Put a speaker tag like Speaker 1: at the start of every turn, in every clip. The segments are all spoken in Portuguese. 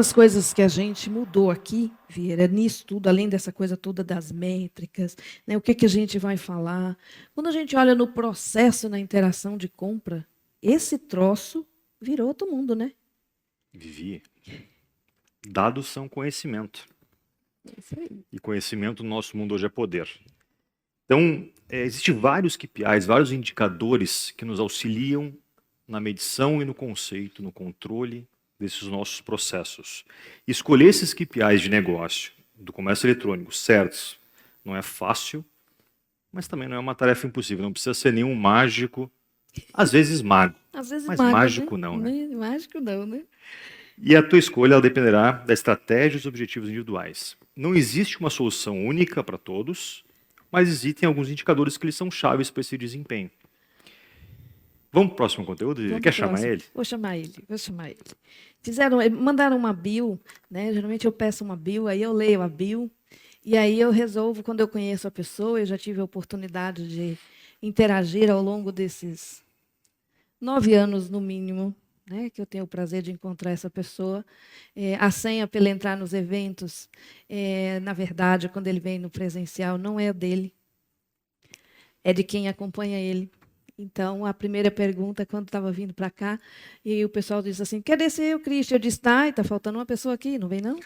Speaker 1: das coisas que a gente mudou aqui, Vieira, nisso tudo, além dessa coisa toda das métricas, né, o que, que a gente vai falar, quando a gente olha no processo, na interação de compra, esse troço virou outro mundo, né?
Speaker 2: Vivi, dados são conhecimento.
Speaker 1: É isso aí.
Speaker 2: E conhecimento no nosso mundo hoje é poder. Então, existem vários KPIs, vários indicadores que nos auxiliam na medição e no conceito, no controle desses nossos processos. Escolher esses KPIs de negócio, do comércio eletrônico, certos, não é fácil, mas também não é uma tarefa impossível. Não precisa ser nenhum mágico, às vezes mago,
Speaker 1: Às vezes
Speaker 2: mas
Speaker 1: mago,
Speaker 2: mágico
Speaker 1: né?
Speaker 2: não, né?
Speaker 1: Mágico não, né?
Speaker 2: E a tua escolha ela dependerá da estratégia e dos objetivos individuais. Não existe uma solução única para todos, mas existem alguns indicadores que eles são chaves para esse desempenho. Vamos para o próximo conteúdo?
Speaker 1: Vamos
Speaker 2: Quer
Speaker 1: pro
Speaker 2: chamar
Speaker 1: próximo.
Speaker 2: ele?
Speaker 1: Vou chamar ele, vou chamar ele. Mandaram uma bio, né? Geralmente eu peço uma bio, aí eu leio a bio, e aí eu resolvo, quando eu conheço a pessoa, eu já tive a oportunidade de interagir ao longo desses 9 anos, no mínimo, né, que eu tenho o prazer de encontrar essa pessoa. A senha para ele entrar nos eventos, na verdade, quando ele vem no presencial, não é dele, é de quem acompanha ele. Então, a primeira pergunta, quando estava vindo para cá, e o pessoal disse assim, quer descer o Cristian? Eu disse, tá, e está faltando uma pessoa aqui, não vem não?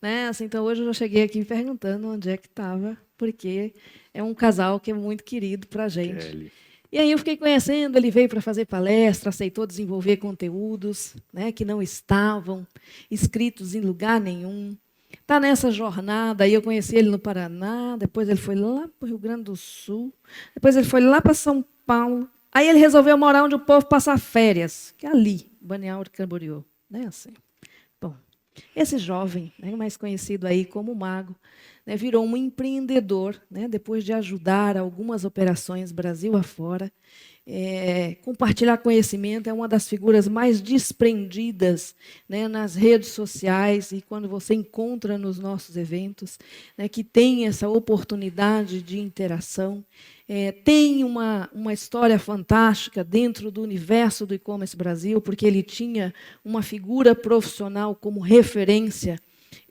Speaker 1: Né? Assim, então, hoje eu já cheguei aqui perguntando onde é que estava, porque é um casal que é muito querido para a gente.
Speaker 2: Kelly.
Speaker 1: E aí eu fiquei conhecendo, ele veio para fazer palestra, aceitou desenvolver conteúdos, né, que não estavam escritos em lugar nenhum. Está nessa jornada, aí eu conheci ele no Paraná, depois ele foi lá para o Rio Grande do Sul, depois ele foi lá para São Paulo, aí ele resolveu morar onde o povo passa férias, que é ali, Banhaur Camboriú, né, assim. Bom, esse jovem, né, mais conhecido aí como Mago, né, virou um empreendedor, né, depois de ajudar algumas operações Brasil afora. Compartilhar conhecimento é uma das figuras mais desprendidas, né, nas redes sociais e quando você encontra nos nossos eventos, né, que tem essa oportunidade de interação. Tem uma história fantástica dentro do universo do e-commerce Brasil, porque ele tinha uma figura profissional como referência.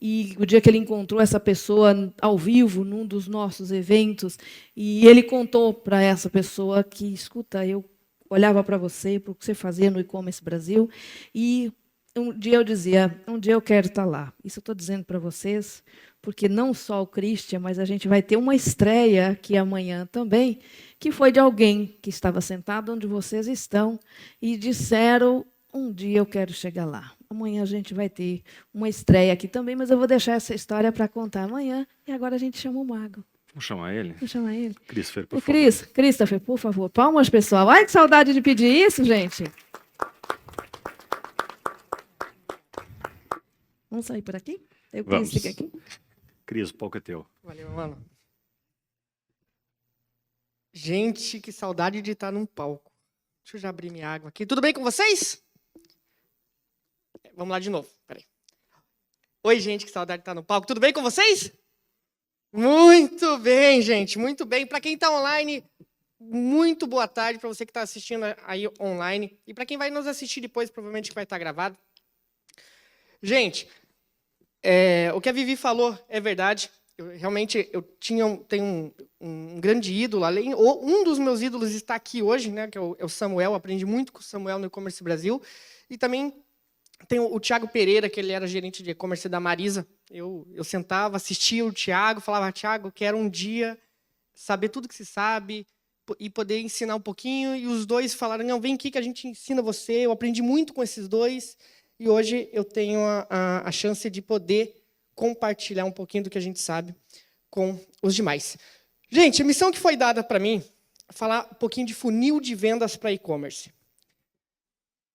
Speaker 1: E o dia que ele encontrou essa pessoa ao vivo, num dos nossos eventos, e ele contou para essa pessoa que, escuta, eu olhava para você, para o que você fazia no e-commerce Brasil, e um dia eu dizia, um dia eu quero estar lá. Isso eu estou dizendo para vocês, porque não só o Christian, mas a gente vai ter uma estreia aqui amanhã também, que foi de alguém que estava sentado onde vocês estão, e disseram, um dia eu quero chegar lá. Amanhã a gente vai ter uma estreia aqui também, mas eu vou deixar essa história para contar amanhã. E agora a gente chama o Mago.
Speaker 2: Vamos chamar ele?
Speaker 1: Vamos chamar ele.
Speaker 2: Christopher, por
Speaker 1: O
Speaker 2: favor.
Speaker 1: Christopher, por favor. Palmas, pessoal. Ai, que saudade de pedir isso, gente. Vamos sair por aqui? Eu
Speaker 2: Vamos.
Speaker 1: fica aqui.
Speaker 2: Cris, o palco é teu.
Speaker 3: Valeu, mano. Gente, que saudade de estar num palco. Deixa eu já abrir minha água aqui. Tudo bem com vocês? Vamos lá de novo, peraí. Oi, gente, que saudade de estar no palco. Tudo bem com vocês? Muito bem, gente, muito bem. Para quem está online, muito boa tarde para você que está assistindo aí online. E para quem vai nos assistir depois, provavelmente vai estar gravado. Gente, o que a Vivi falou é verdade. Eu tenho um grande ídolo. Um dos meus ídolos está aqui hoje, né, que é o Samuel. Aprendi muito com o Samuel no e-commerce Brasil. E também tem o Thiago Pereira, que ele era gerente de e-commerce da Marisa. Eu sentava, assistia o Thiago, falava, Thiago, quero um dia saber tudo que se sabe e poder ensinar um pouquinho. E os dois falaram, não, vem aqui que a gente ensina você. Eu aprendi muito com esses dois. E hoje eu tenho a chance de poder compartilhar um pouquinho do que a gente sabe com os demais. Gente, a missão que foi dada para mim é falar um pouquinho de funil de vendas para e-commerce.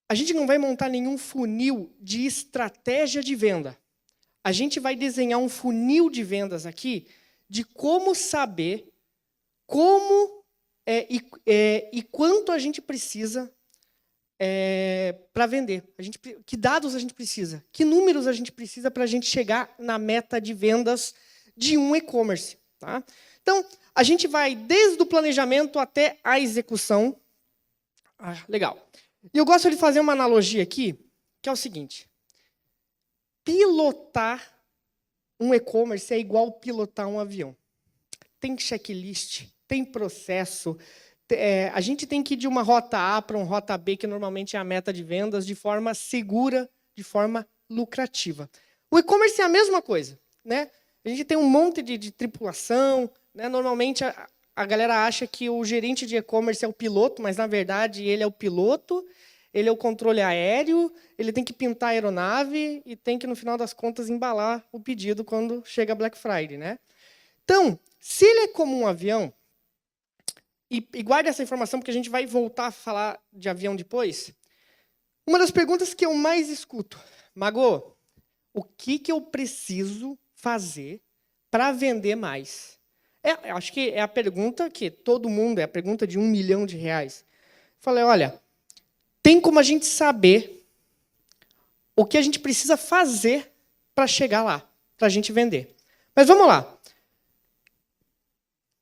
Speaker 3: A gente não vai montar nenhum funil de estratégia de venda. A gente vai desenhar um funil de vendas aqui de como saber como e quanto a gente precisa para vender. Que dados a gente precisa? Que números a gente precisa para a gente chegar na meta de vendas de um e-commerce? Tá? Então, a gente vai desde o planejamento até a execução. Legal. E eu gosto de fazer uma analogia aqui, que é o seguinte. pilotar um e-commerce é igual pilotar um avião. Tem checklist, tem processo. A gente tem que ir de uma rota A para uma rota B, que normalmente é a meta de vendas, de forma segura, de forma lucrativa. O e-commerce é a mesma coisa, né? A gente tem um monte de tripulação, né? Normalmente a galera acha que o gerente de e-commerce é o piloto, mas na verdade ele é o piloto, ele é o controle aéreo, ele tem que pintar a aeronave e tem que, no final das contas, embalar o pedido quando chega a Black Friday, né? Então, se ele é como um avião, e guarde essa informação porque a gente vai voltar a falar de avião depois, uma das perguntas que eu mais escuto, Mago, o que eu preciso fazer para vender mais? Acho que é a pergunta que todo mundo, é a pergunta de R$1 milhão. Falei, olha, tem como a gente saber o que a gente precisa fazer para chegar lá, para a gente vender. Mas vamos lá.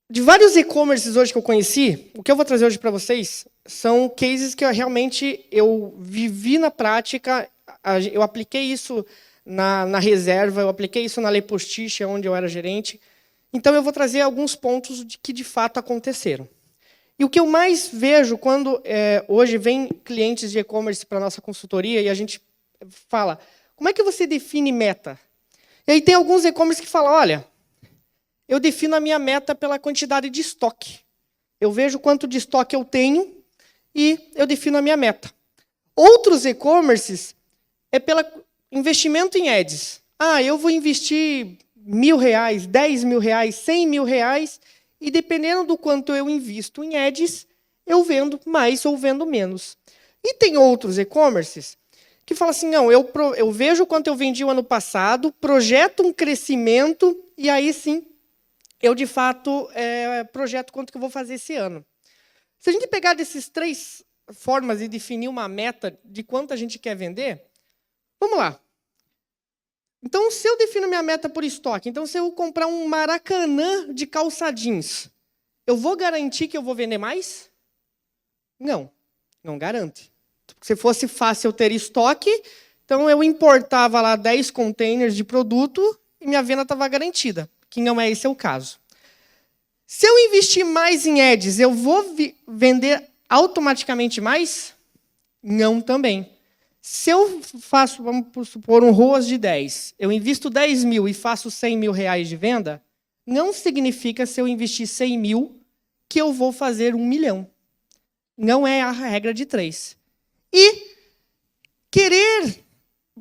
Speaker 3: De vários e-commerces hoje que eu conheci, o que eu vou trazer hoje para vocês são cases que eu vivi na prática, eu apliquei isso na reserva, eu apliquei isso na Lei Postiche, onde eu era gerente. Então, eu vou trazer alguns pontos que, de fato, aconteceram. E o que eu mais vejo quando hoje vem clientes de e-commerce para a nossa consultoria e a gente fala, como é que você define meta? E aí tem alguns e-commerce que falam, olha, eu defino a minha meta pela quantidade de estoque. Eu vejo quanto de estoque eu tenho e eu defino a minha meta. Outros e-commerces é pelo investimento em ads. Eu vou investir R$1.000, R$10.000, R$100.000, e dependendo do quanto eu invisto em ads, eu vendo mais ou vendo menos. E tem outros e-commerces que falam assim, não, eu vejo quanto eu vendi o ano passado, projeto um crescimento, e aí sim, eu, de fato, projeto quanto que eu vou fazer esse ano. Se a gente pegar dessas três formas e definir uma meta de quanto a gente quer vender, vamos lá. Então, se eu defino minha meta por estoque, então, se eu comprar um Maracanã de calça jeans, eu vou garantir que eu vou vender mais? Não, não garante. Se fosse fácil eu ter estoque, então eu importava lá 10 containers de produto e minha venda estava garantida, que não é esse o caso. Se eu investir mais em ads, eu vou vender automaticamente mais? Não também. Se eu faço, vamos supor, um ROAS de 10, eu invisto 10 mil e faço R$100.000 de venda, não significa, se eu investir 100 mil, que eu vou fazer 1 milhão. Não é a regra de 3. E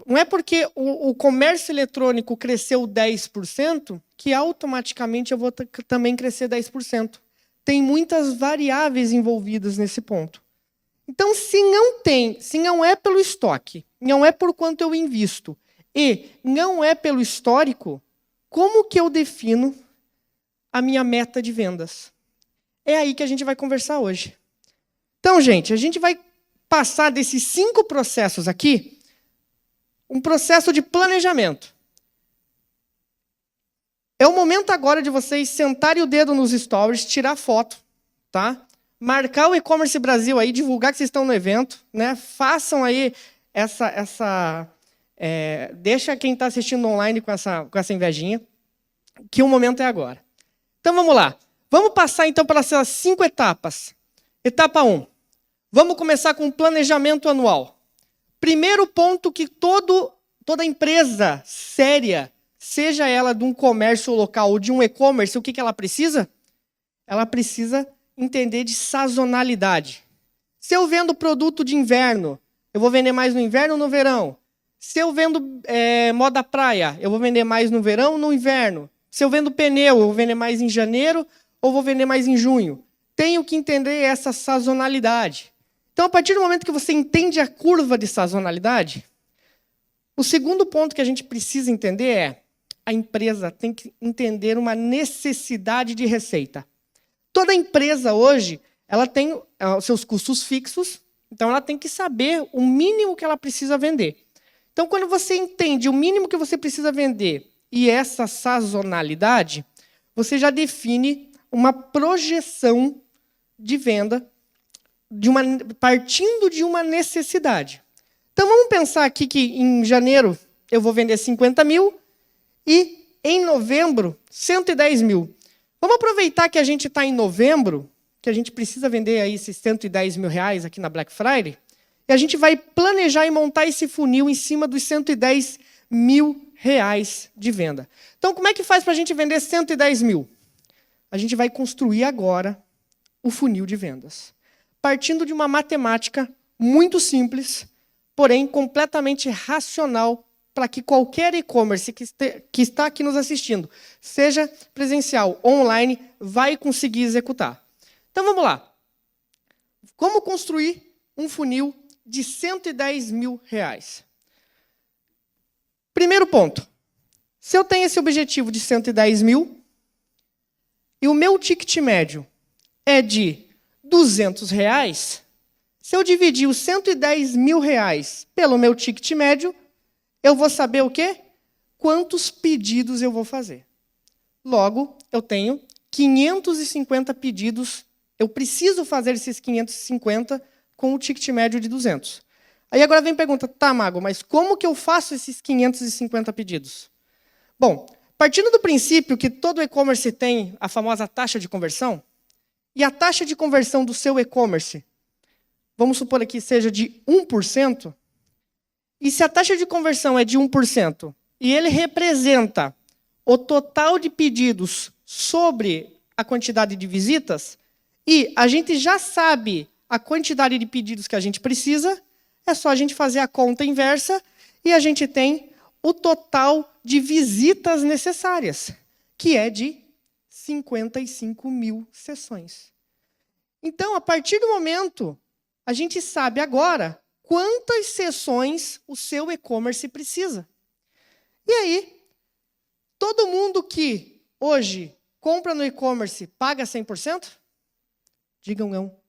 Speaker 3: não é porque o comércio eletrônico cresceu 10%, que automaticamente eu vou também crescer 10%. Tem muitas variáveis envolvidas nesse ponto. Então, se não é pelo estoque, não é por quanto eu invisto, e não é pelo histórico, como que eu defino a minha meta de vendas? É aí que a gente vai conversar hoje. Então, gente, a gente vai passar desses 5 processos aqui, um processo de planejamento. É o momento agora de vocês sentarem o dedo nos stories, tirar foto, tá? Marcar o E-Commerce Brasil aí, divulgar que vocês estão no evento, né? Façam aí deixa quem está assistindo online com essa invejinha, que o momento é agora. Então, vamos lá. Vamos passar, então, pelas 5 etapas. Etapa 1. Vamos começar com o planejamento anual. Primeiro ponto que toda empresa séria, seja ela de um comércio local ou de um e-commerce, o que ela precisa? Ela precisa entender de sazonalidade. Se eu vendo produto de inverno, eu vou vender mais no inverno ou no verão? Se eu vendo moda praia, eu vou vender mais no verão ou no inverno? Se eu vendo pneu, eu vou vender mais em janeiro ou vou vender mais em junho? Tenho que entender essa sazonalidade. Então, a partir do momento que você entende a curva de sazonalidade, o segundo ponto que a gente precisa entender é a empresa tem que entender uma necessidade de receita. Toda empresa hoje, ela tem os seus custos fixos, então ela tem que saber o mínimo que ela precisa vender. Então, quando você entende o mínimo que você precisa vender e essa sazonalidade, você já define uma projeção de venda partindo de uma necessidade. Então, vamos pensar aqui que em janeiro eu vou vender 50 mil e em novembro, 110 mil. Vamos aproveitar que a gente está em novembro, que a gente precisa vender aí esses 110 mil reais aqui na Black Friday, e a gente vai planejar e montar esse funil em cima dos 110 mil reais de venda. Então, como é que faz para a gente vender 110 mil? A gente vai construir agora o funil de vendas, partindo de uma matemática muito simples, porém completamente racional, para que qualquer e-commerce que está aqui nos assistindo, seja presencial ou online, vai conseguir executar. Então, vamos lá. Como construir um funil de 110 mil reais? Primeiro ponto. Se eu tenho esse objetivo de 110 mil, e o meu ticket médio é de 200 reais, se eu dividir os 110 mil reais pelo meu ticket médio, eu vou saber o quê? Quantos pedidos eu vou fazer. Logo, eu tenho 550 pedidos. Eu preciso fazer esses 550 com o ticket médio de 200. Aí agora vem a pergunta, tá, Mago, mas como que eu faço esses 550 pedidos? Bom, partindo do princípio que todo e-commerce tem a famosa taxa de conversão, e a taxa de conversão do seu e-commerce, vamos supor aqui, seja de 1%, e se a taxa de conversão é de 1%, e ele representa o total de pedidos sobre a quantidade de visitas, e a gente já sabe a quantidade de pedidos que a gente precisa, é só a gente fazer a conta inversa, e a gente tem o total de visitas necessárias, que é de 55 mil sessões. Então, a partir do momento, a gente sabe agora quantas sessões o seu e-commerce precisa. E aí, todo mundo que hoje compra no e-commerce paga 100%? Digam não.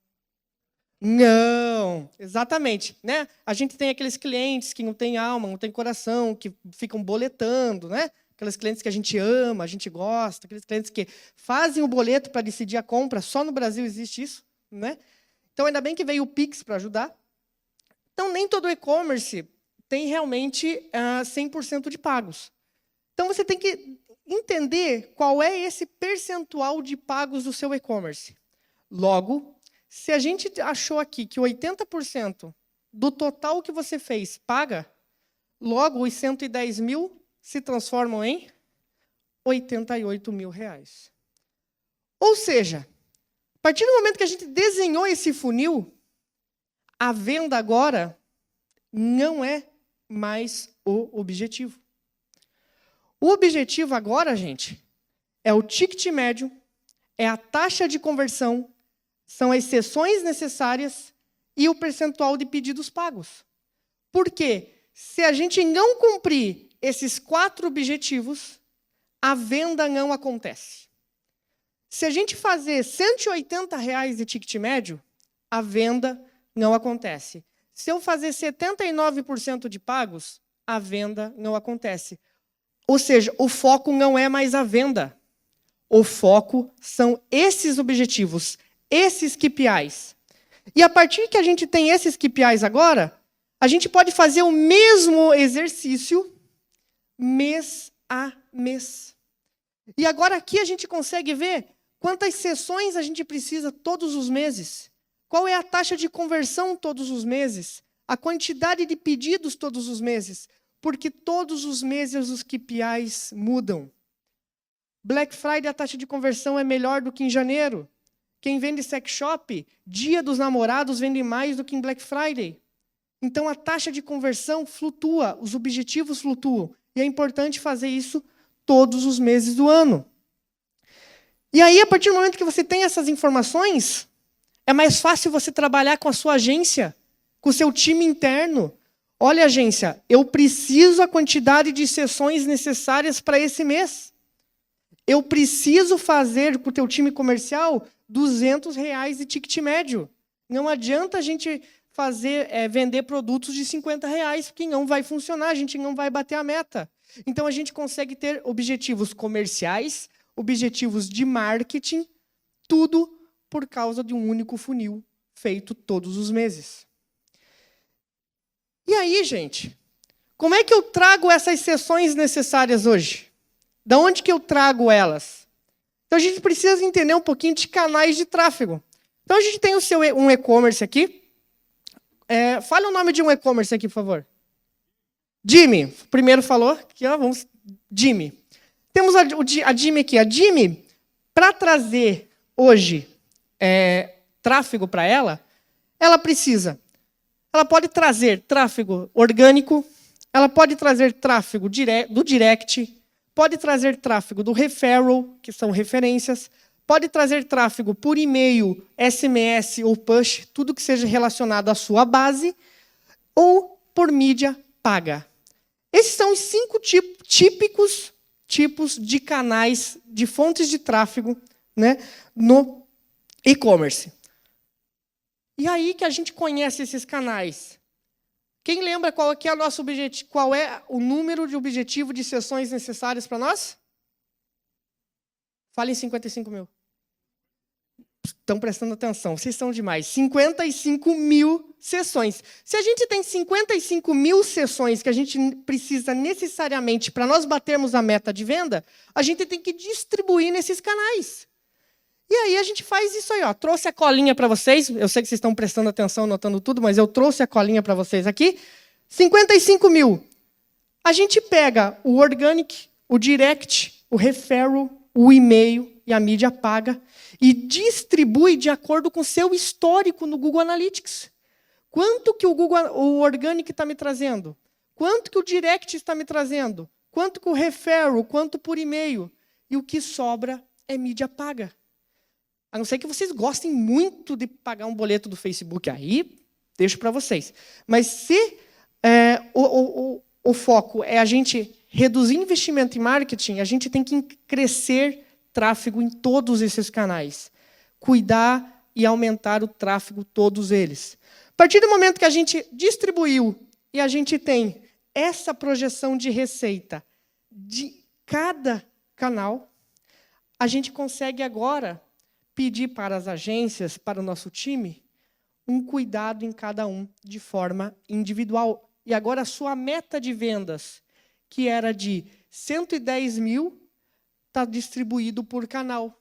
Speaker 3: Não, exatamente. Né? A gente tem aqueles clientes que não têm alma, não têm coração, que ficam boletando, né? Aqueles clientes que a gente ama, a gente gosta, aqueles clientes que fazem o boleto para decidir a compra. Só no Brasil existe isso. Né? Então, ainda bem que veio o Pix para ajudar. Então, nem todo e-commerce tem realmente 100% de pagos. Então, você tem que entender qual é esse percentual de pagos do seu e-commerce. Logo, se a gente achou aqui que 80% do total que você fez paga, logo os 110 mil se transformam em 88 mil reais. Ou seja, a partir do momento que a gente desenhou esse funil, a venda agora não é mais o objetivo. O objetivo agora, gente, é o ticket médio, é a taxa de conversão, são as sessões necessárias e o percentual de pedidos pagos. Porque se a gente não cumprir esses 4 objetivos, a venda não acontece. Se a gente fazer R$ 180 reais de ticket médio, a venda não acontece. Se eu fazer 79% de pagos, a venda não acontece. Ou seja, o foco não é mais a venda. O foco são esses objetivos, esses KPIs. E a partir que a gente tem esses KPIs agora, a gente pode fazer o mesmo exercício mês a mês. E agora aqui a gente consegue ver quantas sessões a gente precisa todos os meses. Qual é a taxa de conversão todos os meses? A quantidade de pedidos todos os meses? Porque todos os meses os KPIs mudam. Black Friday, a taxa de conversão é melhor do que em janeiro. Quem vende sex shop, Dia dos Namorados, vende mais do que em Black Friday. Então, a taxa de conversão flutua, os objetivos flutuam. E é importante fazer isso todos os meses do ano. E aí, a partir do momento que você tem essas informações, é mais fácil você trabalhar com a sua agência, com o seu time interno. Olha, agência, eu preciso a quantidade de sessões necessárias para esse mês. Eu preciso fazer com o teu time comercial R$ 200 reais de ticket médio. Não adianta a gente vender produtos de R$ 50 reais, que não vai funcionar, a gente não vai bater a meta. Então, a gente consegue ter objetivos comerciais, objetivos de marketing, tudo por causa de um único funil feito todos os meses. E aí, gente, Como é que eu trago essas sessões necessárias hoje? Da onde que eu trago elas? Então, a gente precisa entender um pouquinho de canais de tráfego. Então, a gente tem um e-commerce aqui. Fale o nome de um e-commerce aqui, por favor. Jimmy. Primeiro falou. Aqui, ó, vamos. Jimmy. Temos a Jimmy aqui. A Jimmy, para trazer hoje tráfego para ela precisa. Ela pode trazer tráfego orgânico, ela pode trazer tráfego do direct, pode trazer tráfego do referral, que são referências, pode trazer tráfego por e-mail, SMS ou push, tudo que seja relacionado à sua base, ou por mídia paga. Esses são os 5 típicos tipos de canais, de fontes de tráfego, né, no e-commerce. E aí que a gente conhece esses canais. Quem lembra qual é o nosso objetivo? Qual é o número de objetivo de sessões necessárias para nós? Fale em 55 mil. Estão prestando atenção, vocês são demais. 55 mil sessões. Se a gente tem 55 mil sessões que a gente precisa necessariamente para nós batermos a meta de venda, a gente tem que distribuir nesses canais. E aí a gente faz isso aí, ó. Trouxe a colinha para vocês. Eu sei que vocês estão prestando atenção, notando tudo, mas eu trouxe a colinha para vocês aqui. 55 mil. A gente pega o organic, o direct, o referral, o e-mail e a mídia paga e distribui de acordo com o seu histórico no Google Analytics. Quanto que o organic está me trazendo? Quanto que o direct está me trazendo? Quanto que o referral? Quanto por e-mail? E o que sobra é mídia paga. A não ser que vocês gostem muito de pagar um boleto do Facebook, aí deixo para vocês. Mas se o foco é a gente reduzir investimento em marketing, a gente tem que crescer tráfego em todos esses canais. Cuidar e aumentar o tráfego, todos eles. A partir do momento que a gente distribuiu e a gente tem essa projeção de receita de cada canal, a gente consegue agora pedir para as agências, para o nosso time, um cuidado em cada um de forma individual. E agora a sua meta de vendas, que era de 110 mil, está distribuído por canal.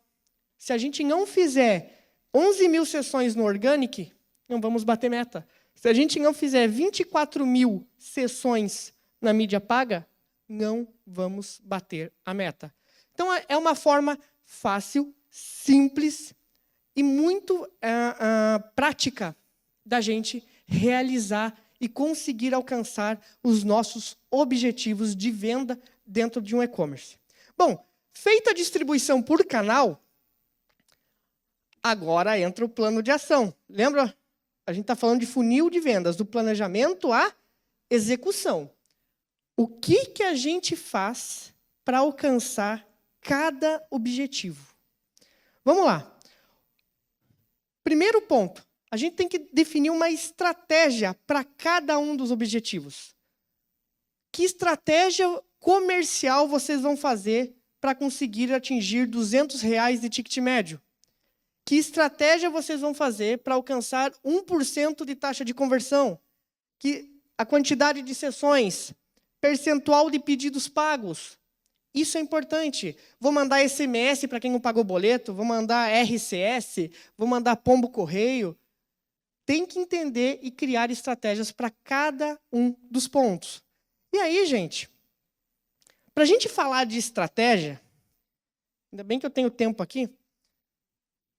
Speaker 3: Se a gente não fizer 11 mil sessões no Organic, não vamos bater meta. Se a gente não fizer 24 mil sessões na mídia paga, não vamos bater a meta. Então, é uma forma fácil, simples e muito prática da gente realizar e conseguir alcançar os nossos objetivos de venda dentro de um e-commerce. Bom, feita a distribuição por canal, agora entra o plano de ação. Lembra? A gente está falando de funil de vendas, do planejamento à execução. O que a gente faz para alcançar cada objetivo? Vamos lá. Primeiro ponto, a gente tem que definir uma estratégia para cada um dos objetivos. Que estratégia comercial vocês vão fazer para conseguir atingir R$200 de ticket médio? Que estratégia vocês vão fazer para alcançar 1% de taxa de conversão? Que a quantidade de sessões, percentual de pedidos pagos. Isso é importante. Vou mandar SMS para quem não pagou boleto, vou mandar RCS, vou mandar pombo correio. Tem que entender e criar estratégias para cada um dos pontos. E aí, gente, para a gente falar de estratégia, ainda bem que eu tenho tempo aqui,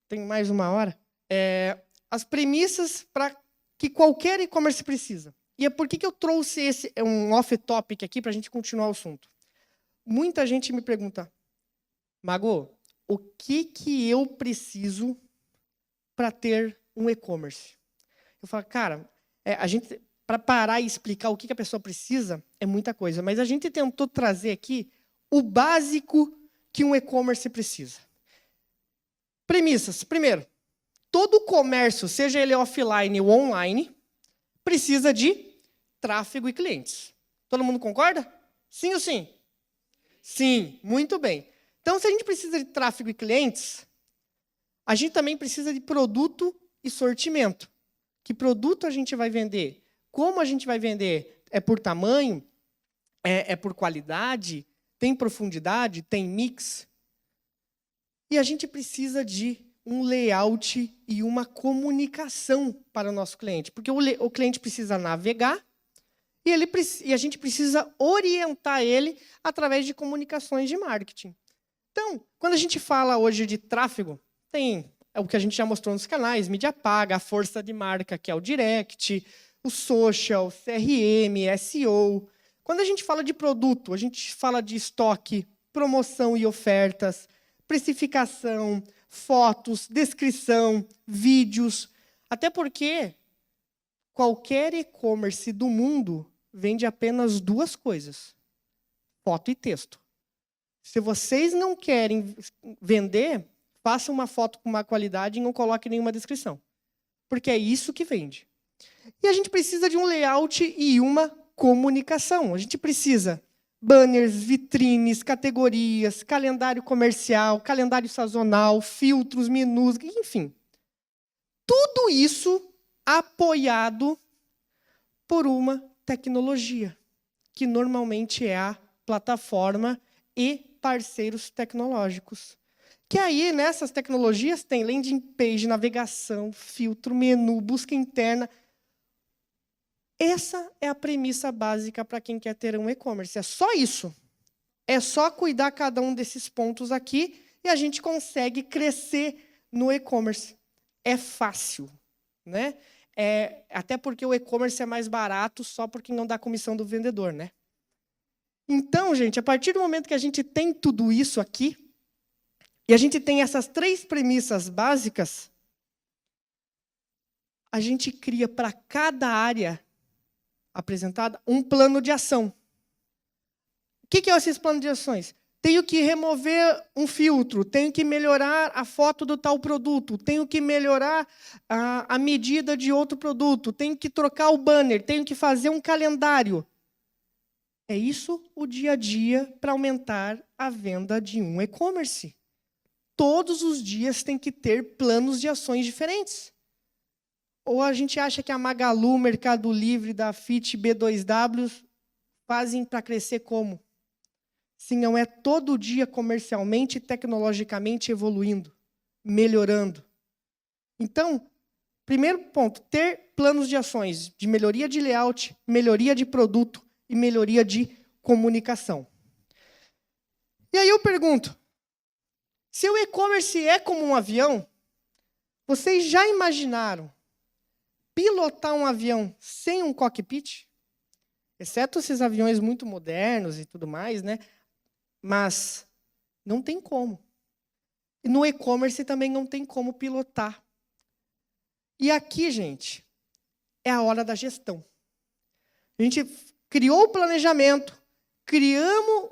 Speaker 3: tenho mais 1 hora, as premissas para que qualquer e-commerce precisa. E é por que eu trouxe um off-topic aqui para a gente continuar o assunto. Muita gente me pergunta, Mago, o que eu preciso para ter um e-commerce? Eu falo, cara, para parar e explicar o que a pessoa precisa, é muita coisa. Mas a gente tentou trazer aqui o básico que um e-commerce precisa. Premissas. Primeiro, todo comércio, seja ele offline ou online, precisa de tráfego e clientes. Todo mundo concorda? Sim ou sim? Sim, muito bem. Então, se a gente precisa de tráfego e clientes, a gente também precisa de produto e sortimento. Que produto a gente vai vender? Como a gente vai vender? É por tamanho? é por qualidade, tem profundidade, tem mix. E a gente precisa de um layout e uma comunicação para o nosso cliente. Porque o cliente precisa navegar e a gente precisa orientar ele através de comunicações de marketing. Então, quando a gente fala hoje de tráfego, tem o que a gente já mostrou nos canais, mídia paga, a força de marca, que é o direct, o social, CRM, SEO. Quando a gente fala de produto, a gente fala de estoque, promoção e ofertas, precificação, fotos, descrição, vídeos. Até porque qualquer e-commerce do mundo vende apenas 2 coisas: foto e texto. Se vocês não querem vender, façam uma foto com má qualidade e não coloquem nenhuma descrição. Porque é isso que vende. E a gente precisa de um layout e uma comunicação. A gente precisa banners, vitrines, categorias, calendário comercial, calendário sazonal, filtros, menus, enfim. Tudo isso apoiado por uma tecnologia, que normalmente é a plataforma e parceiros tecnológicos. Que aí, nessas tecnologias, tem landing page, navegação, filtro, menu, busca interna. Essa é a premissa básica para quem quer ter um e-commerce. É só isso. É só cuidar cada um desses pontos aqui e a gente consegue crescer no e-commerce. É fácil, né? Até porque o e-commerce é mais barato só porque não dá comissão do vendedor, né? Então, gente, a partir do momento que a gente tem tudo isso aqui, e a gente tem essas 3 premissas básicas, a gente cria para cada área apresentada um plano de ação. O que são esses planos de ações? Tenho que remover um filtro, tenho que melhorar a foto do tal produto, tenho que melhorar a medida de outro produto, tenho que trocar o banner, tenho que fazer um calendário. É isso o dia a dia para aumentar a venda de um e-commerce. Todos os dias tem que ter planos de ações diferentes. Ou a gente acha que a Magalu, Mercado Livre, Dafit, B2W fazem para crescer como? Se não é todo dia comercialmente e tecnologicamente evoluindo, melhorando. Então, primeiro ponto, ter planos de ações de melhoria de layout, melhoria de produto e melhoria de comunicação. E aí eu pergunto, se o e-commerce é como um avião, vocês já imaginaram pilotar um avião sem um cockpit? Exceto esses aviões muito modernos e tudo mais, né? Mas não tem como. E no e-commerce também não tem como pilotar. E aqui, gente, é a hora da gestão. A gente criou o planejamento, criamos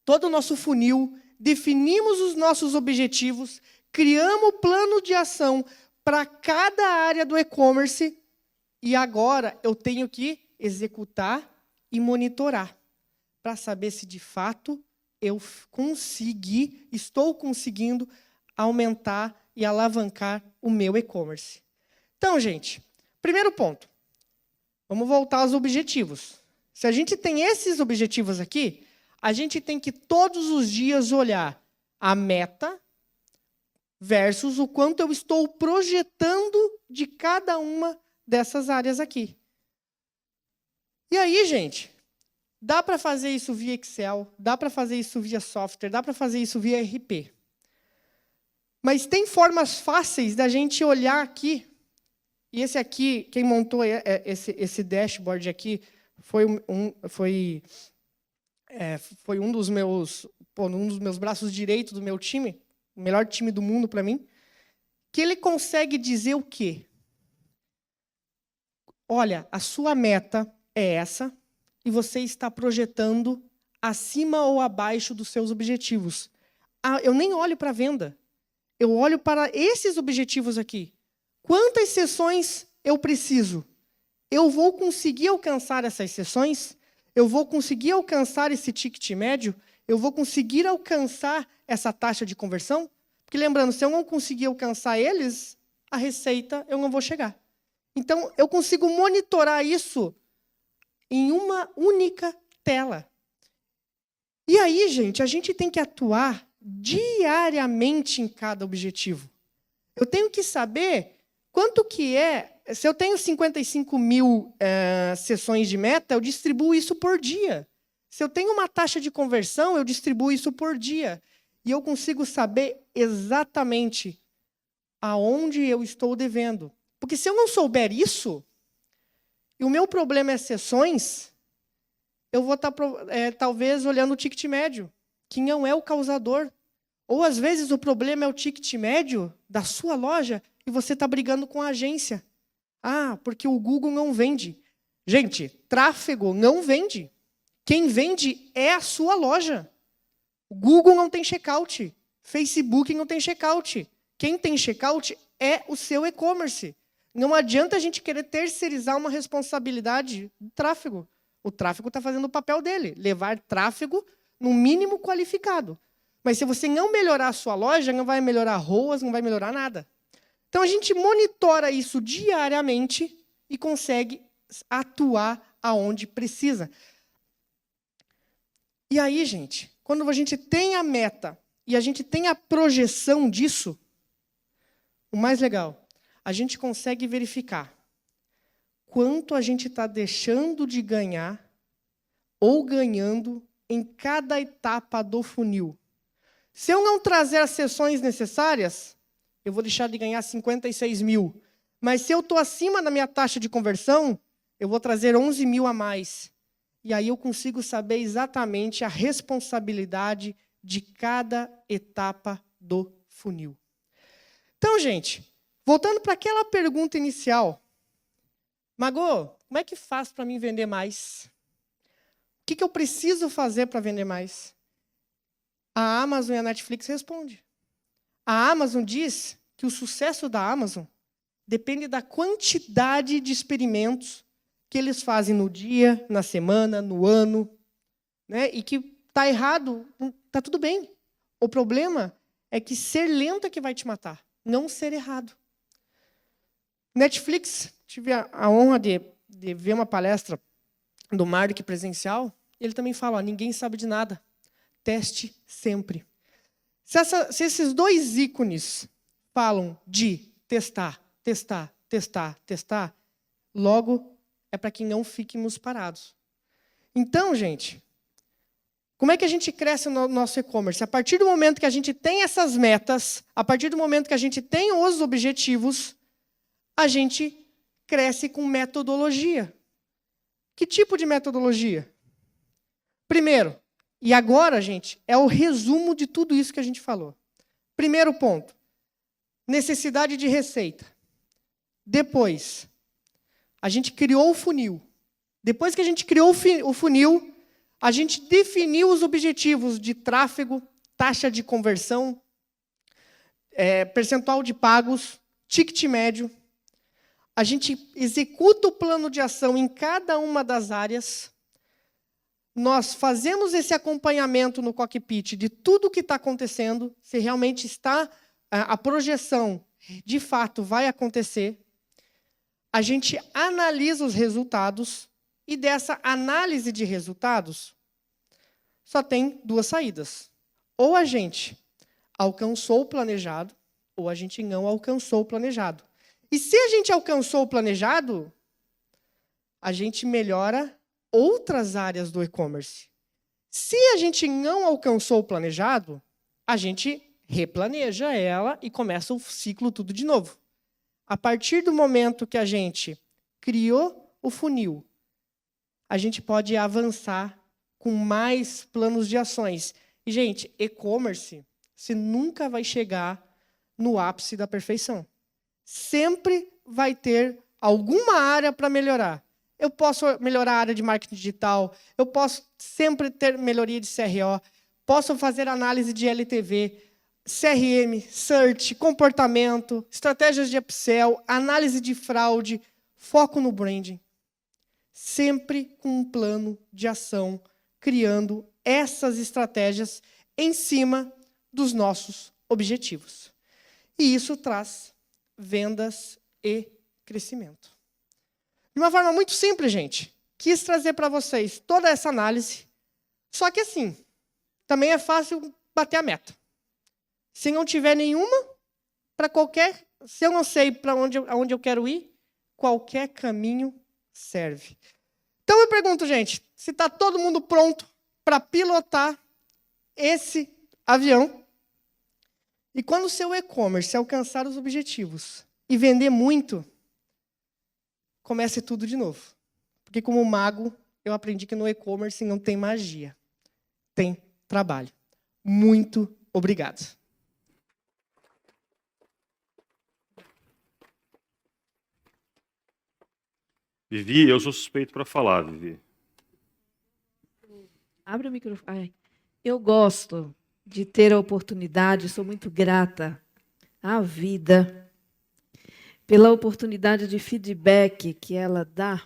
Speaker 3: todo o nosso funil, definimos os nossos objetivos, criamos o plano de ação para cada área do e-commerce e agora eu tenho que executar e monitorar para saber se, de fato, eu estou conseguindo aumentar e alavancar o meu e-commerce. Então, gente, primeiro ponto. Vamos voltar aos objetivos. Se a gente tem esses objetivos aqui, a gente tem que todos os dias olhar a meta versus o quanto eu estou projetando de cada uma dessas áreas aqui. E aí, gente, dá para fazer isso via Excel, dá para fazer isso via software, dá para fazer isso via RP. Mas tem formas fáceis da gente olhar aqui. E esse aqui, quem montou esse dashboard aqui, foi um dos meus braços direitos do meu time, o melhor time do mundo para mim, que ele consegue dizer o quê? Olha, a sua meta é essa, e você está projetando acima ou abaixo dos seus objetivos. Eu nem olho para a venda, eu olho para esses objetivos aqui. Quantas sessões eu preciso? Eu vou conseguir alcançar essas sessões? Eu vou conseguir alcançar esse ticket médio? Eu vou conseguir alcançar essa taxa de conversão? Porque, lembrando, se eu não conseguir alcançar eles, a receita eu não vou chegar. Então, eu consigo monitorar isso em uma única tela. E aí, gente, a gente tem que atuar diariamente em cada objetivo. Eu tenho que saber quanto que é. Se eu tenho 55 mil sessões de meta, eu distribuo isso por dia. Se eu tenho uma taxa de conversão, eu distribuo isso por dia. E eu consigo saber exatamente aonde eu estou devendo. Porque se eu não souber isso, e o meu problema é sessões, eu vou estar talvez olhando o ticket médio, que não é o causador. Ou, às vezes, o problema é o ticket médio da sua loja e você está brigando com a agência. Ah, porque o Google não vende. Gente, tráfego não vende. Quem vende é a sua loja. O Google não tem checkout. Facebook não tem checkout. Quem tem checkout é o seu e-commerce. Não adianta a gente querer terceirizar uma responsabilidade do tráfego. O tráfego está fazendo o papel dele, levar tráfego no mínimo qualificado. Mas se você não melhorar a sua loja, não vai melhorar ROAS, não vai melhorar nada. Então, a gente monitora isso diariamente e consegue atuar aonde precisa. E aí, gente, quando a gente tem a meta e a gente tem a projeção disso, o mais legal, a gente consegue verificar quanto a gente está deixando de ganhar ou ganhando em cada etapa do funil. Se eu não trazer as sessões necessárias, eu vou deixar de ganhar 56 mil. Mas se eu estou acima da minha taxa de conversão, eu vou trazer 11 mil a mais. E aí eu consigo saber exatamente a responsabilidade de cada etapa do funil. Então, gente, voltando para aquela pergunta inicial. Mago, como é que faz para mim vender mais? O que eu preciso fazer para vender mais? A Amazon e a Netflix respondem. A Amazon diz que o sucesso da Amazon depende da quantidade de experimentos que eles fazem no dia, na semana, no ano, né? E que está errado, está tudo bem. O problema é que ser lento é que vai te matar, não ser errado. Netflix, tive a honra de ver uma palestra do Mark presencial, ele também fala, ninguém sabe de nada. Teste sempre. Se esses dois ícones falam de testar, testar, testar, testar, logo é para que não fiquemos parados. Então, gente, como é que a gente cresce no nosso e-commerce? A partir do momento que a gente tem essas metas, a partir do momento que a gente tem os objetivos, a gente cresce com metodologia. Que tipo de metodologia? Primeiro, e agora, gente, é o resumo de tudo isso que a gente falou. Primeiro ponto, necessidade de receita. Depois, a gente criou o funil. Depois que a gente criou o funil, a gente definiu os objetivos de tráfego, taxa de conversão, percentual de pagos, ticket médio. A gente executa o plano de ação em cada uma das áreas. Nós fazemos esse acompanhamento no cockpit de tudo o que está acontecendo, se realmente está, a projeção de fato vai acontecer. A gente analisa os resultados e dessa análise de resultados só tem duas saídas. Ou a gente alcançou o planejado, ou a gente não alcançou o planejado. E se a gente alcançou o planejado, a gente melhora outras áreas do e-commerce. Se a gente não alcançou o planejado, a gente replaneja ela e começa o ciclo tudo de novo. A partir do momento que a gente criou o funil, a gente pode avançar com mais planos de ações. E, gente, e-commerce, você nunca vai chegar no ápice da perfeição. Sempre vai ter alguma área para melhorar. Eu posso melhorar a área de marketing digital, eu posso sempre ter melhoria de CRO, posso fazer análise de LTV, CRM, search, comportamento, estratégias de upsell, análise de fraude, foco no branding. Sempre com um plano de ação, criando essas estratégias em cima dos nossos objetivos. E isso traz vendas e crescimento. De uma forma muito simples, gente. quis trazer para vocês toda essa análise. Só que assim, também é fácil bater a meta. Se não tiver nenhuma, se eu não sei para onde eu quero ir, qualquer caminho serve. Então eu pergunto, gente, se está todo mundo pronto para pilotar esse avião? E quando o seu e-commerce alcançar os objetivos e vender muito, comece tudo de novo. Porque como mago, eu aprendi que no e-commerce não tem magia, tem trabalho. Muito obrigado.
Speaker 2: Vivi, eu sou suspeito para falar, Vivi.
Speaker 1: Abre o microfone. Ai, eu gosto de ter a oportunidade, sou muito grata à vida pela oportunidade de feedback que ela dá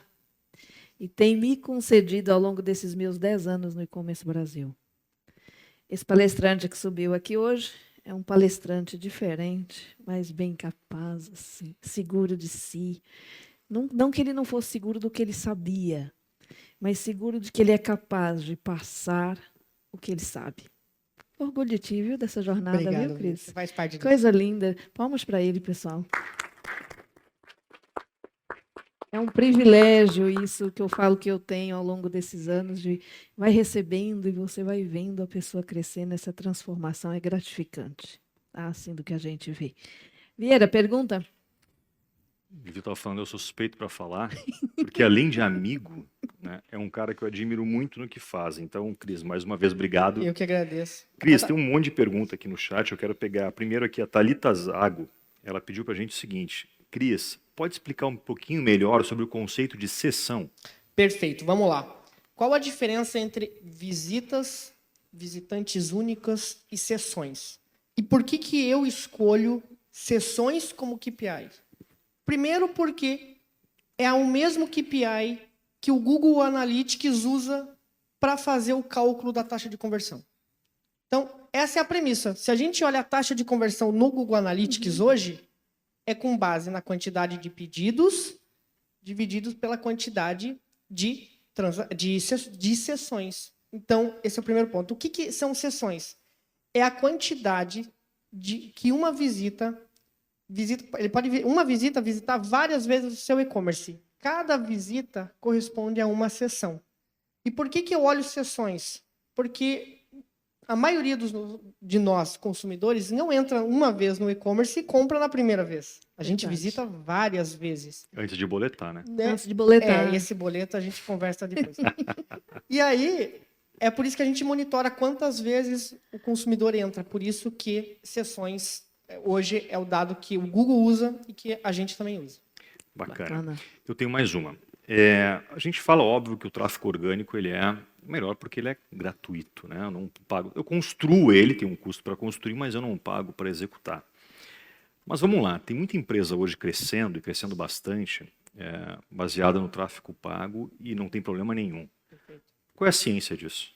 Speaker 1: e tem me concedido ao longo desses meus 10 anos no E-Commerce Brasil. Esse palestrante que subiu aqui hoje é um palestrante diferente, mas bem capaz, assim, seguro de si. Não que ele não fosse seguro do que ele sabia, mas seguro de que ele é capaz de passar o que ele sabe. Orgulho de ti, viu, dessa jornada,
Speaker 3: Obrigado,
Speaker 1: viu, Cris?
Speaker 3: você faz parte disso.
Speaker 1: Coisa linda. Palmas para ele, pessoal. É um privilégio isso que eu falo que eu tenho ao longo desses anos, de vai recebendo e você vai vendo a pessoa crescer nessa transformação, é gratificante, assim do que a gente vê. Vieira, pergunta?
Speaker 2: Vivi estava falando, eu sou suspeito para falar, porque além de amigo, né, é um cara que eu admiro muito no que faz. Então, Cris, mais uma vez, obrigado.
Speaker 3: Eu que agradeço.
Speaker 2: Cris, tem um monte de pergunta aqui no chat, eu quero pegar. Primeiro aqui, a Thalita Zago, ela pediu para a gente o seguinte. Cris, pode explicar um pouquinho melhor sobre o conceito de sessão?
Speaker 3: Perfeito, vamos lá. Qual a diferença entre visitas, visitantes únicas e sessões? E por que eu escolho sessões como KPI? Primeiro porque é o mesmo KPI que o Google Analytics usa para fazer o cálculo da taxa de conversão. Então, essa é a premissa. Se a gente olha a taxa de conversão no Google Analytics hoje, é com base na quantidade de pedidos divididos pela quantidade de sessões. Então, esse é o primeiro ponto. O que são sessões? É a quantidade que uma visita ele pode visitar várias vezes o seu e-commerce. Cada visita corresponde a uma sessão. E por que eu olho sessões? Porque a maioria de nós, consumidores, não entra uma vez no e-commerce e compra na primeira vez. A gente visita várias vezes.
Speaker 2: Antes de boletar, né?
Speaker 1: Antes de boletar.
Speaker 3: Esse boleto a gente conversa depois. E aí, é por isso que a gente monitora quantas vezes o consumidor entra. Por isso que sessões, hoje, é o dado que o Google usa e que a gente também usa.
Speaker 2: Bacana. Eu tenho mais uma. A gente fala, óbvio, que o tráfego orgânico ele é melhor porque ele é gratuito, né? Eu não pago, eu construo ele, tem um custo para construir, mas eu não pago para executar. Mas vamos lá, tem muita empresa hoje crescendo, e crescendo bastante, baseada no tráfego pago e não tem problema nenhum.
Speaker 3: Perfeito.
Speaker 2: Qual é a ciência disso?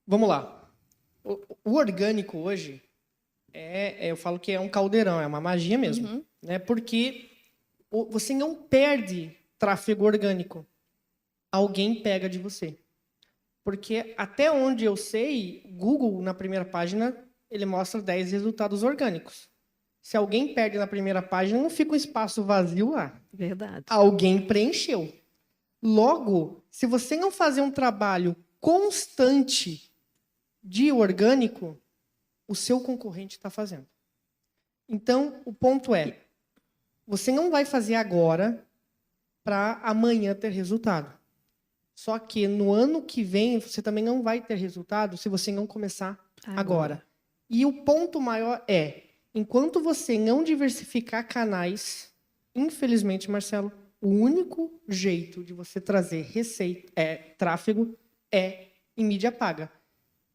Speaker 3: Vamos lá. O orgânico hoje, eu falo que é um caldeirão, é uma magia mesmo. Né? Porque você não perde tráfego orgânico. Alguém pega de você. Porque até onde eu sei, Google, na primeira página, ele mostra 10 resultados orgânicos. Se alguém perde na primeira página, não fica um espaço vazio lá.
Speaker 1: Verdade.
Speaker 3: Alguém preencheu. Logo, se você não fazer um trabalho constante de orgânico, o seu concorrente está fazendo. Então, o ponto é, você não vai fazer agora para amanhã ter resultado. Só que no ano que vem, você também não vai ter resultado se você não começar agora. E o ponto maior é, enquanto você não diversificar canais, infelizmente, Marcelo, o único jeito de você trazer tráfego é em mídia paga.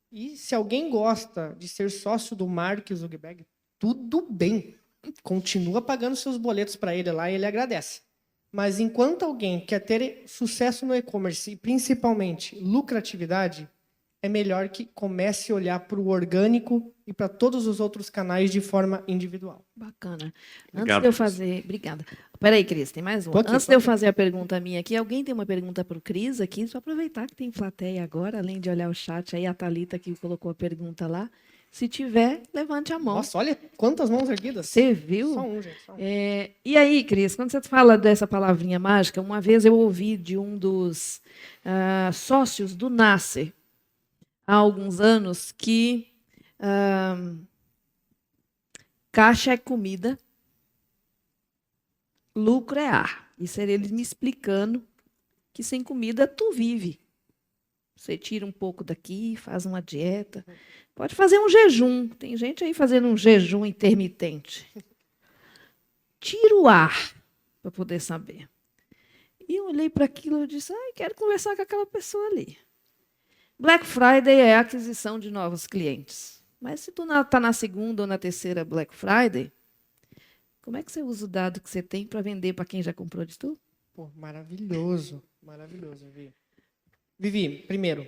Speaker 3: E se alguém gosta de ser sócio do Mark Zuckerberg, tudo bem. Continua pagando seus boletos para ele lá e ele agradece. Mas enquanto alguém quer ter sucesso no e-commerce e principalmente lucratividade, é melhor que comece a olhar para o orgânico e para todos os outros canais de forma individual.
Speaker 1: Bacana.
Speaker 2: Obrigado,
Speaker 1: Antes de eu
Speaker 2: Cris.
Speaker 1: fazer... Obrigada. Peraí, Cris, tem mais uma.
Speaker 3: Tô aqui,
Speaker 1: Antes
Speaker 3: tô
Speaker 1: de eu
Speaker 3: aqui.
Speaker 1: fazer a pergunta minha aqui, alguém tem uma pergunta para o Cris aqui? Só aproveitar que tem plateia agora, além de olhar o chat aí, a Thalita que colocou a pergunta lá. Se tiver, levante a mão.
Speaker 3: Nossa, olha quantas mãos erguidas.
Speaker 1: Você viu?
Speaker 3: Só um, gente. Só um.
Speaker 1: E aí, Cris, quando você fala dessa palavrinha mágica, uma vez eu ouvi de um dos sócios do Nascer, há alguns anos, que caixa é comida, lucro é ar. Isso era ele me explicando que sem comida tu vive. Você tira um pouco daqui, faz uma dieta. Pode fazer um jejum. Tem gente aí fazendo um jejum intermitente. Tira o ar para poder saber. E eu olhei para aquilo e disse, quero conversar com aquela pessoa ali. Black Friday é a aquisição de novos clientes. Mas se tu está na segunda ou na terceira Black Friday, como é que você usa o dado que você tem para vender para quem já comprou de tu?
Speaker 3: Pô, maravilhoso. Maravilhoso, Vivi. Vivi, primeiro,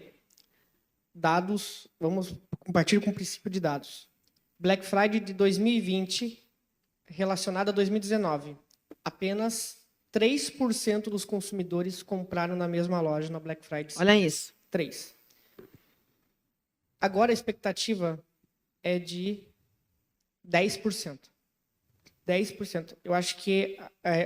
Speaker 3: dados, vamos compartilhar com o princípio de dados. Black Friday de 2020, relacionado a 2019. Apenas 3% dos consumidores compraram na mesma loja na Black Friday.
Speaker 1: Olha isso.
Speaker 3: 3. Agora a expectativa é de 10%. 10%. Eu acho que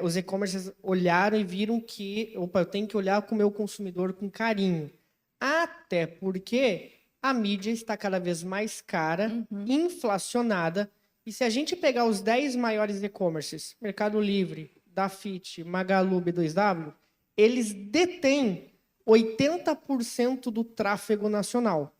Speaker 3: os e-commerces olharam e viram que, opa, eu tenho que olhar com o meu consumidor com carinho. Até porque a mídia está cada vez mais cara, inflacionada, e se a gente pegar os 10 maiores e-commerces, Mercado Livre, Dafit, Magalu, B2W, eles detêm 80% do tráfego nacional.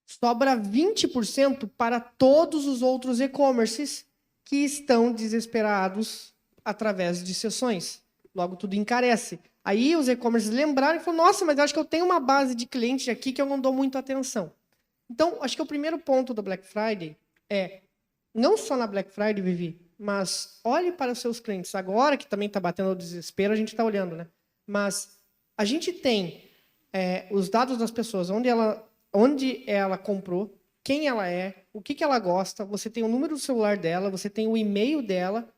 Speaker 3: Sobra 20% para todos os outros e-commerces que estão desesperados através de sessões. Logo, tudo encarece. Aí os e-commerces lembraram e falaram, nossa, mas eu acho que eu tenho uma base de clientes aqui que eu não dou muita atenção. Então, acho que o primeiro ponto da Black Friday é, não só na Black Friday, Vivi, mas olhe para os seus clientes. Agora que também está batendo o desespero, a gente está olhando, né? Mas a gente tem os dados das pessoas, onde ela comprou, quem ela é, o que ela gosta, você tem o número do celular dela, você tem o e-mail dela,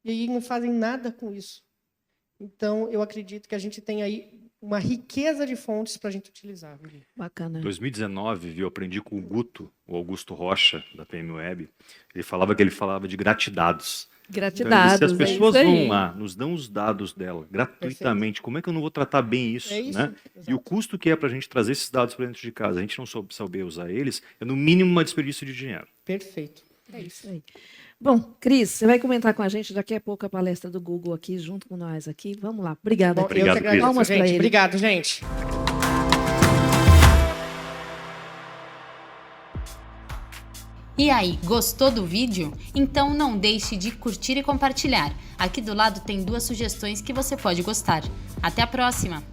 Speaker 3: e aí não fazem nada com isso. Então, eu acredito que a gente tem aí uma riqueza de fontes para a gente utilizar. Vivi.
Speaker 1: Bacana.
Speaker 2: Em 2019, eu aprendi com o Guto, o Augusto Rocha, da PM Web. Ele falava de gratidados.
Speaker 1: Gratidados.
Speaker 2: Então, se as pessoas
Speaker 1: é isso aí.
Speaker 2: vão lá, nos dão os dados dela gratuitamente, como é que eu não vou tratar bem isso?
Speaker 3: É isso,
Speaker 2: Né?
Speaker 3: exato.
Speaker 2: E o custo que é para a gente trazer esses dados para dentro de casa, a gente não souber usar eles, é no mínimo uma desperdício de dinheiro.
Speaker 3: Perfeito.
Speaker 1: É isso aí. Bom, Cris, você vai comentar com a gente daqui a pouco a palestra do Google aqui, junto com nós aqui. Vamos lá. Obrigada.
Speaker 3: Bom,
Speaker 1: Cris.
Speaker 3: eu que
Speaker 2: Obrigado, Cris.
Speaker 3: agradeço,
Speaker 1: Palmas pra
Speaker 3: gente.
Speaker 1: ele.
Speaker 3: Obrigado, gente.
Speaker 4: E aí, gostou do vídeo? Então não deixe de curtir e compartilhar. Aqui do lado tem 2 sugestões que você pode gostar. Até a próxima!